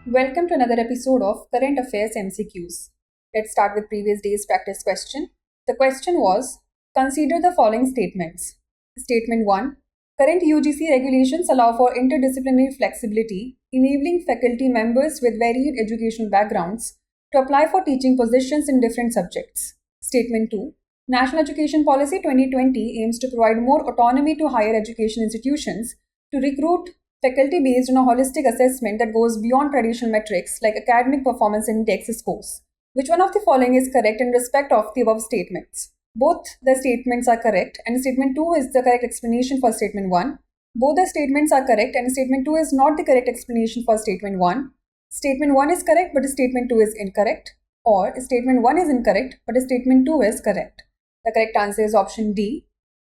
Welcome to another episode of Current Affairs MCQs. Let's start with previous day's practice question. The question was, consider the following statements. Statement 1. Current UGC regulations allow for interdisciplinary flexibility, enabling faculty members with varied educational backgrounds to apply for teaching positions in different subjects. Statement 2. National Education Policy 2020 aims to provide more autonomy to higher education institutions to recruit faculty based on a holistic assessment that goes beyond traditional metrics like academic performance index scores. Which one of the following is correct in respect of the above statements? Both the statements are correct, and statement 2 is the correct explanation for statement 1. Both the statements are correct, and statement 2 is not the correct explanation for statement 1. Statement 1 is correct, but statement 2 is incorrect. Or statement 1 is incorrect, but statement 2 is correct. The correct answer is option D.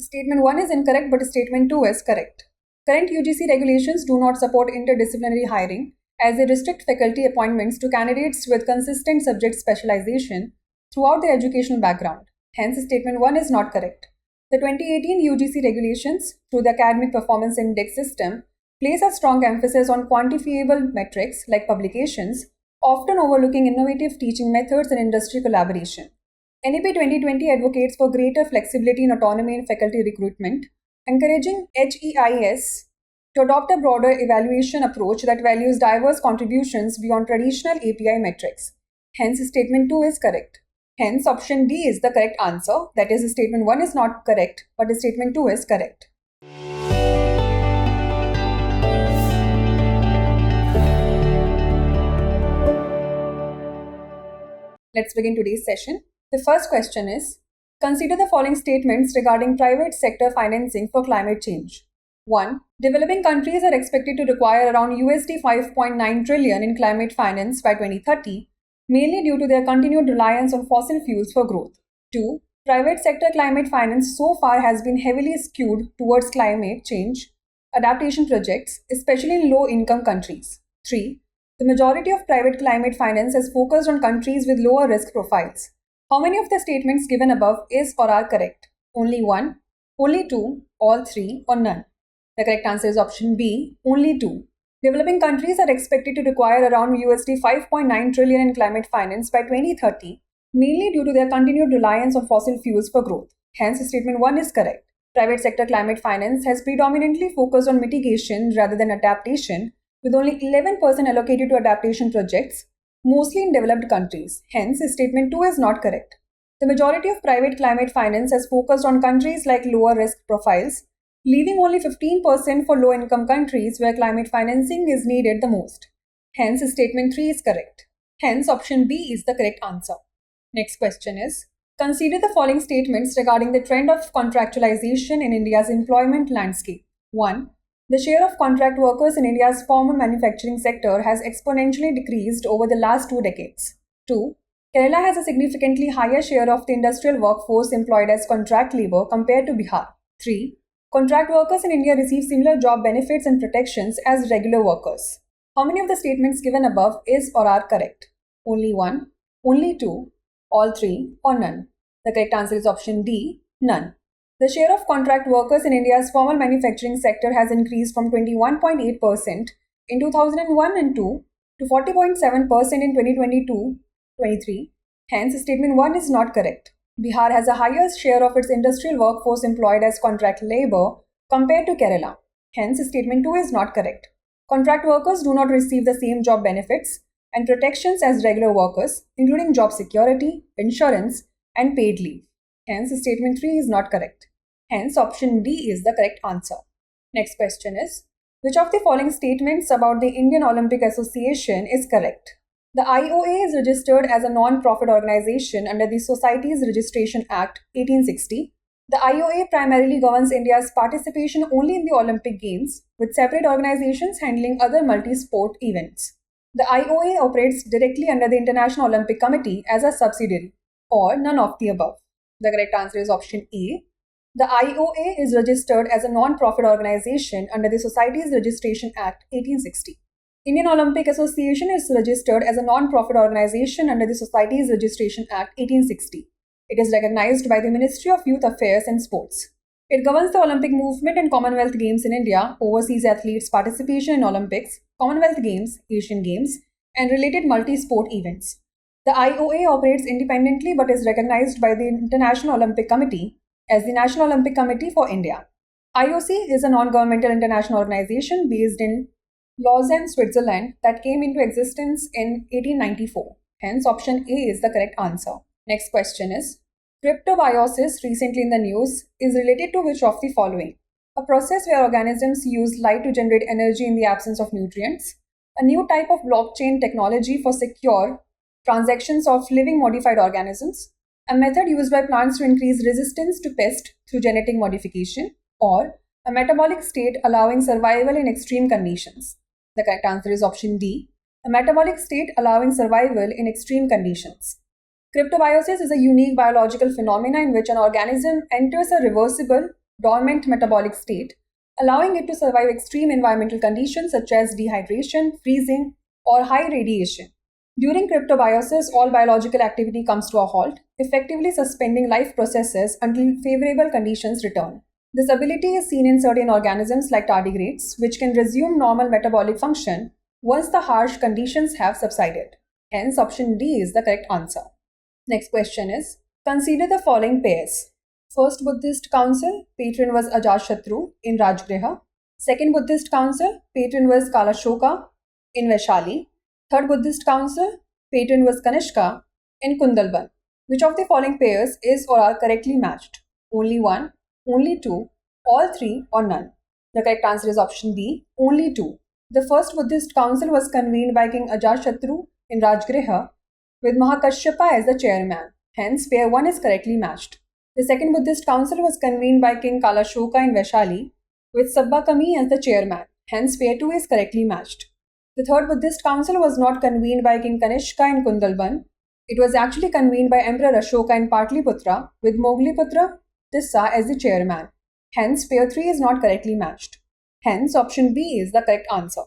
Statement 1 is incorrect, but statement 2 is correct. Current UGC regulations do not support interdisciplinary hiring as they restrict faculty appointments to candidates with consistent subject specialization throughout their educational background. Hence, statement 1 is not correct. The 2018 UGC regulations, through the Academic Performance Index system, place a strong emphasis on quantifiable metrics like publications, often overlooking innovative teaching methods and industry collaboration. NEP 2020 advocates for greater flexibility and autonomy in faculty recruitment, encouraging HEIS to adopt a broader evaluation approach that values diverse contributions beyond traditional API metrics. Hence, statement 2 is correct. Hence, option D is the correct answer. That is, statement 1 is not correct, but statement 2 is correct. Let's begin today's session. The first question is, consider the following statements regarding private sector financing for climate change. 1. Developing countries are expected to require around USD 5.9 trillion in climate finance by 2030, mainly due to their continued reliance on fossil fuels for growth. 2. Private sector climate finance so far has been heavily skewed towards climate change adaptation projects, especially in low-income countries. 3. The majority of private climate finance has focused on countries with lower risk profiles. How many of the statements given above is or are correct? Only 1, only 2, all 3, or none? The correct answer is option B, only 2. Developing countries are expected to require around USD 5.9 trillion in climate finance by 2030, mainly due to their continued reliance on fossil fuels for growth. Hence, statement 1 is correct. Private sector climate finance has predominantly focused on mitigation rather than adaptation, with only 11% allocated to adaptation projects, mostly in developed countries. Hence, statement 2 is not correct. The majority of private climate finance has focused on countries like lower risk profiles, leaving only 15% for low-income countries where climate financing is needed the most. Hence, statement 3 is correct. Hence, option B is the correct answer. Next question is, consider the following statements regarding the trend of contractualization in India's employment landscape. 1. The share of contract workers in India's formal manufacturing sector has exponentially decreased over the last 2 decades. 2. Kerala has a significantly higher share of the industrial workforce employed as contract labor compared to Bihar. 3. Contract workers in India receive similar job benefits and protections as regular workers. How many of the statements given above is or are correct? Only 1, only 2, all 3, or none? The correct answer is option D, none. The share of contract workers in India's formal manufacturing sector has increased from 21.8% in 2001 and 2 to 40.7% in 2022-23. Hence, statement 1 is not correct. Bihar has a higher share of its industrial workforce employed as contract labor compared to Kerala. Hence, statement 2 is not correct. Contract workers do not receive the same job benefits and protections as regular workers, including job security, insurance, and paid leave. Hence, statement 3 is not correct. Hence, option D is the correct answer. Next question is, which of the following statements about the Indian Olympic Association is correct? The IOA is registered as a non-profit organization under the Societies Registration Act 1860. The IOA primarily governs India's participation only in the Olympic Games, with separate organizations handling other multi-sport events. The IOA operates directly under the International Olympic Committee as a subsidiary, or none of the above. The correct answer is option A. The IOA is registered as a non-profit organization under the Societies Registration Act 1860. Indian Olympic Association is registered as a non-profit organization under the Societies Registration Act 1860. It is recognized by the Ministry of Youth Affairs and Sports. It governs the Olympic movement and Commonwealth Games in India, oversees athletes' participation in Olympics, Commonwealth Games, Asian Games, and related multi-sport events. The IOA operates independently but is recognized by the International Olympic Committee as the National Olympic Committee for India. IOC is a non-governmental international organization based in Lausanne, Switzerland that came into existence in 1894. Hence, option A is the correct answer. Next question is, cryptobiosis, recently in the news, is related to which of the following? A process where organisms use light to generate energy in the absence of nutrients, a new type of blockchain technology for secure transactions of living modified organisms, a method used by plants to increase resistance to pest through genetic modification, or a metabolic state allowing survival in extreme conditions. The correct answer is option D, a metabolic state allowing survival in extreme conditions. Cryptobiosis is a unique biological phenomenon in which an organism enters a reversible, dormant metabolic state, allowing it to survive extreme environmental conditions such as dehydration, freezing, or high radiation. During cryptobiosis, all biological activity comes to a halt, effectively suspending life processes until favorable conditions return. This ability is seen in certain organisms like tardigrades, which can resume normal metabolic function once the harsh conditions have subsided. Hence, option D is the correct answer. Next question is, consider the following pairs. First Buddhist council, patron was Ajatashatru in Rajgriha. Second Buddhist council, patron was Kalashoka in Vaishali. Third Buddhist council, patron was Kanishka in Kundalban. Which of the following pairs is or are correctly matched? Only one, only two, all three, or none? The correct answer is option D, only two. The first Buddhist council was convened by King Ajatashatru in Rajgriha with Mahakashyapa as the chairman. Hence, pair 1 is correctly matched. The second Buddhist council was convened by King Kalashoka in Vaishali with Sabbakami as the chairman. Hence, pair 2 is correctly matched. The third Buddhist council was not convened by King Kanishka in Kundalban. It was actually convened by Emperor Ashoka in Patliputra with Mogliputra Tissa as the chairman. Hence, pair 3 is not correctly matched. Hence, option B is the correct answer.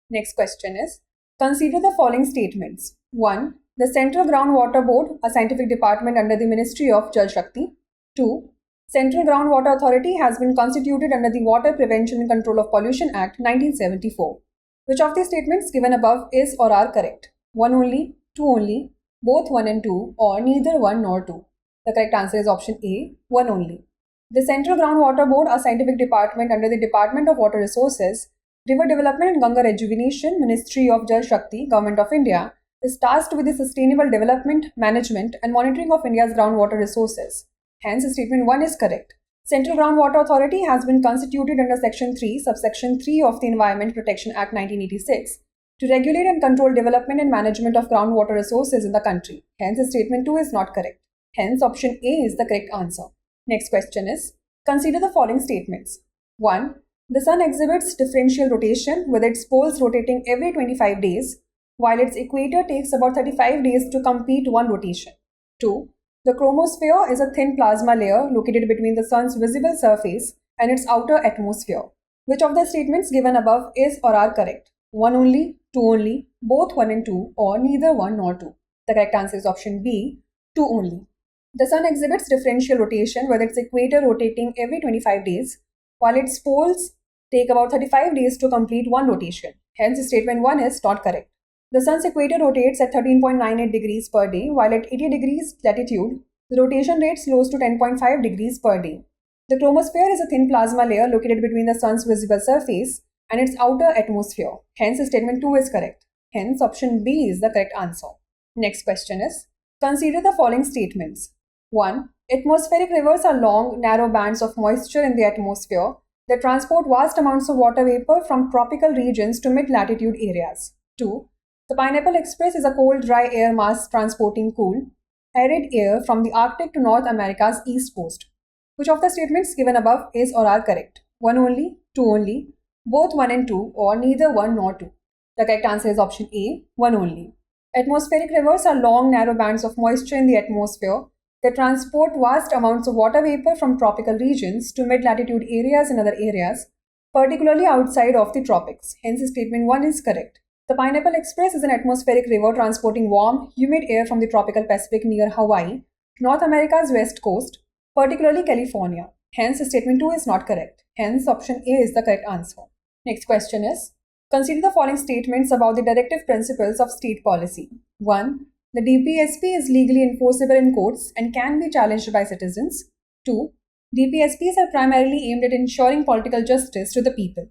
Next question is, consider the following statements. 1. The Central Groundwater Board, a scientific department under the Ministry of Jal Shakti. 2. Central Groundwater Authority has been constituted under the Water Prevention and Control of Pollution Act 1974. Which of the statements given above is or are correct? 1 only, 2 only, both 1 and 2, or neither 1 nor 2? The correct answer is option A, 1 only. The Central Groundwater Board, a scientific department under the Department of Water Resources, River Development and Ganga Rejuvenation, Ministry of Jal Shakti, Government of India, is tasked with the sustainable development, management, and monitoring of India's groundwater resources. Hence, statement 1 is correct. Central Groundwater Authority has been constituted under Section 3, Subsection 3 of the Environment Protection Act 1986 to regulate and control development and management of groundwater resources in the country. Hence, statement 2 is not correct. Hence, option A is the correct answer. Next question is, consider the following statements. 1. The sun exhibits differential rotation with its poles rotating every 25 days, while its equator takes about 35 days to complete one rotation. 2. The chromosphere is a thin plasma layer located between the sun's visible surface and its outer atmosphere. Which of the statements given above is or are correct? 1 only, 2 only, both 1 and 2, or neither 1 nor 2? The correct answer is option B, 2 only. The sun exhibits differential rotation with its equator rotating every 25 days, while its poles take about 35 days to complete one rotation. Hence, statement 1 is not correct. The sun's equator rotates at 13.98 degrees per day, while at 80 degrees latitude, the rotation rate slows to 10.5 degrees per day. The chromosphere is a thin plasma layer located between the sun's visible surface and its outer atmosphere. Hence, statement 2 is correct. Hence, option B is the correct answer. Next question is, consider the following statements. 1. Atmospheric rivers are long, narrow bands of moisture in the atmosphere that transport vast amounts of water vapor from tropical regions to mid-latitude areas. 2. The Pineapple Express is a cold, dry air mass transporting cool, arid air from the Arctic to North America's east coast. Which of the statements given above is or are correct? 1 only, 2 only, both 1 and 2, or neither 1 nor 2? The correct answer is option A, 1 only. Atmospheric rivers are long, narrow bands of moisture in the atmosphere that transport vast amounts of water vapor from tropical regions to mid-latitude areas and other areas, particularly outside of the tropics. Hence, statement 1 is correct. The Pineapple Express is an atmospheric river transporting warm, humid air from the tropical Pacific near Hawaii to North America's west coast, particularly California. Hence, statement 2 is not correct. Hence, option A is the correct answer. Next question is, Consider the following statements about the directive principles of state policy. 1. The DPSP is legally enforceable in courts and can be challenged by citizens. 2. DPSPs are primarily aimed at ensuring political justice to the people.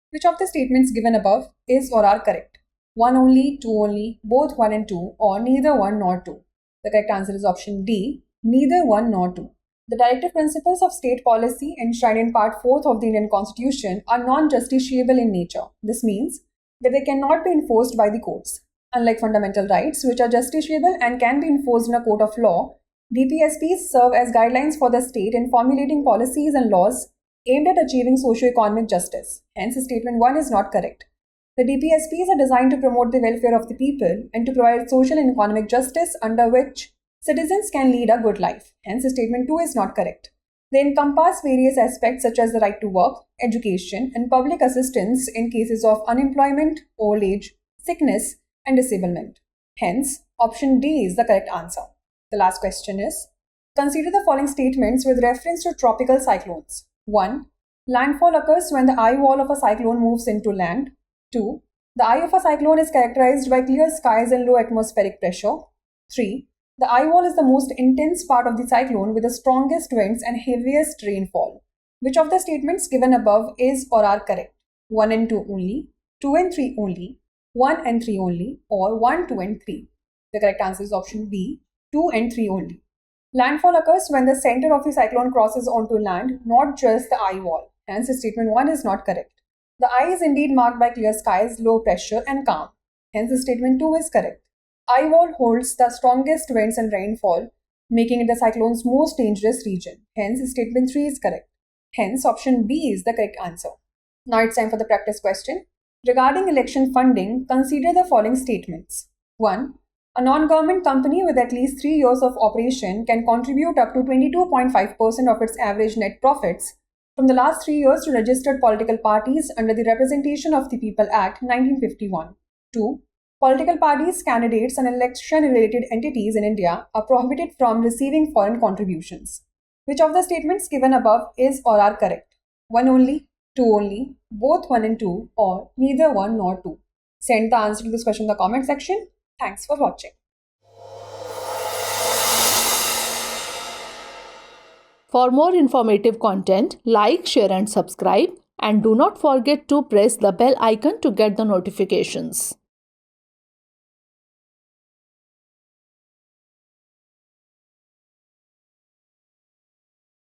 Which of the statements given above is or are correct? 1 only, 2 only, both 1 and 2, or neither 1 nor 2? The correct answer is option D, neither 1 nor 2. The directive principles of state policy enshrined in Part 4th of the Indian Constitution are non-justiciable in nature. This means that they cannot be enforced by the courts. Unlike fundamental rights, which are justiciable and can be enforced in a court of law, DPSPs serve as guidelines for the state in formulating policies and laws aimed at achieving socio-economic justice. Hence, statement 1 is not correct. The DPSPs are designed to promote the welfare of the people and to provide social and economic justice under which citizens can lead a good life. Hence, statement 2 is not correct. They encompass various aspects such as the right to work, education, and public assistance in cases of unemployment, old age, sickness, and disablement. Hence, option D is the correct answer. The last question is, consider the following statements with reference to tropical cyclones. 1. Landfall occurs when the eye wall of a cyclone moves into land. 2. The eye of a cyclone is characterized by clear skies and low atmospheric pressure. 3. The eye wall is the most intense part of the cyclone with the strongest winds and heaviest rainfall. Which of the statements given above is or are correct? 1 and 2 only, 2 and 3 only, 1 and 3 only, or 1, 2 and 3? The correct answer is option B, 2 and 3 only. Landfall occurs when the center of the cyclone crosses onto land, not just the eye wall. Hence, statement 1 is not correct. The eye is indeed marked by clear skies, low pressure, and calm. Hence, statement 2 is correct. Eye wall holds the strongest winds and rainfall, making it the cyclone's most dangerous region. Hence, statement 3 is correct. Hence, option B is the correct answer. Now it's time for the practice question. Regarding election funding, consider the following statements. 1. A non-government company with at least 3 years of operation can contribute up to 22.5% of its average net profits from the last 3 years to registered political parties under the Representation of the People Act 1951. 2. Political parties, candidates, and election-related entities in India are prohibited from receiving foreign contributions. Which of the statements given above is or are correct? 1 only, 2 only, both 1 and 2, or neither 1 nor 2? Send the answer to this question in the comment section. Thanks for watching. For more informative content, like, share and subscribe, and do not forget to press the bell icon to get the notifications.